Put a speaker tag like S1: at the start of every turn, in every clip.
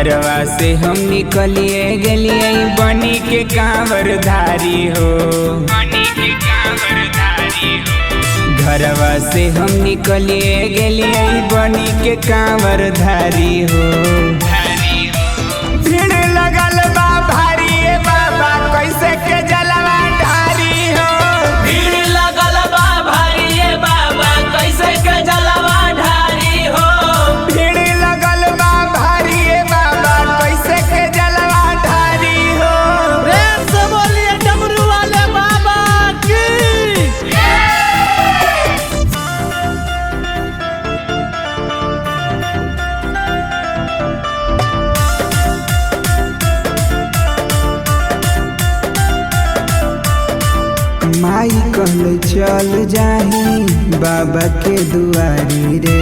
S1: घरवा से हम निकलिए गलिए बनी के कांवर धारी हो। घरवा से हम निकलिए गलिए बनी के कांवर धारी हो। भीड़ लगल बा भारी ए बाबा कैसे के जलवा ढारी हो।
S2: भीड़ लगल बा भारी ए बाबा कैसे के जलवा ढारी हो।
S1: भीड़ लगल बा भारी ए बाबा कैसे के जलवा ढारी हो।
S2: प्रेम से बोलिए डमरू वाले बाबा की।
S1: माई कहले चल जाही बाबा के दुआरी रे।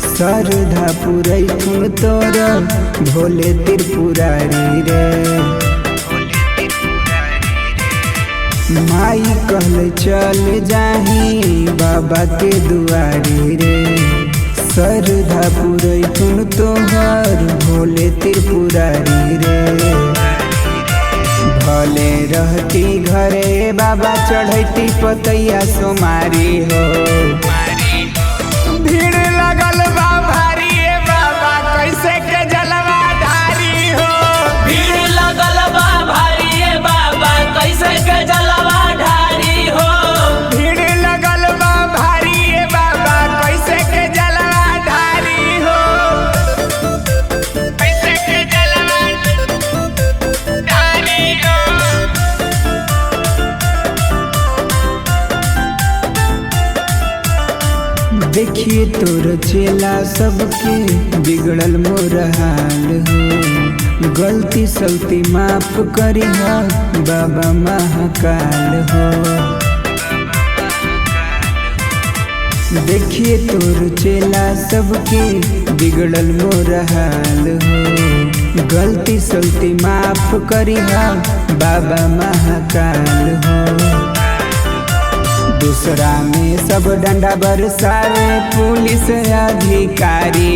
S1: श्रद्धा पुरैथुन तोर भोले त्रिपुरारी रे। माई कहले चल जाही बाबा के दुआरी रे। श्रद्धा पुरैथुन तोहर भोले त्रिपुरारी रे। भले रहती घरे बाबा चढ़ती पतैया सोमारी हो। भीड़ लगल बा भारी ए बाबा कैसे के जलवा ढारी हो।
S2: भीड़ लगल बा भारी ए बाबा कैसे के जलवा ढारी हो।
S1: भीड़ लगल बा भारी ए बाबा कैसे के जलवा ढारी हो। कैसे के जलवा ढारी हो। देखिए तोर चेला सबके बिगड़ल मोर हाल हो। गलती सलती माफ करी हो बाबा महाकाल हो। देखिए तोर चेला सबके बिगड़ल मोर हाल हो। गलती सलती माफ करी हो बाबा महाकाल हो। दूसरा में सब डंडा बरसावे पुलिस अधिकारी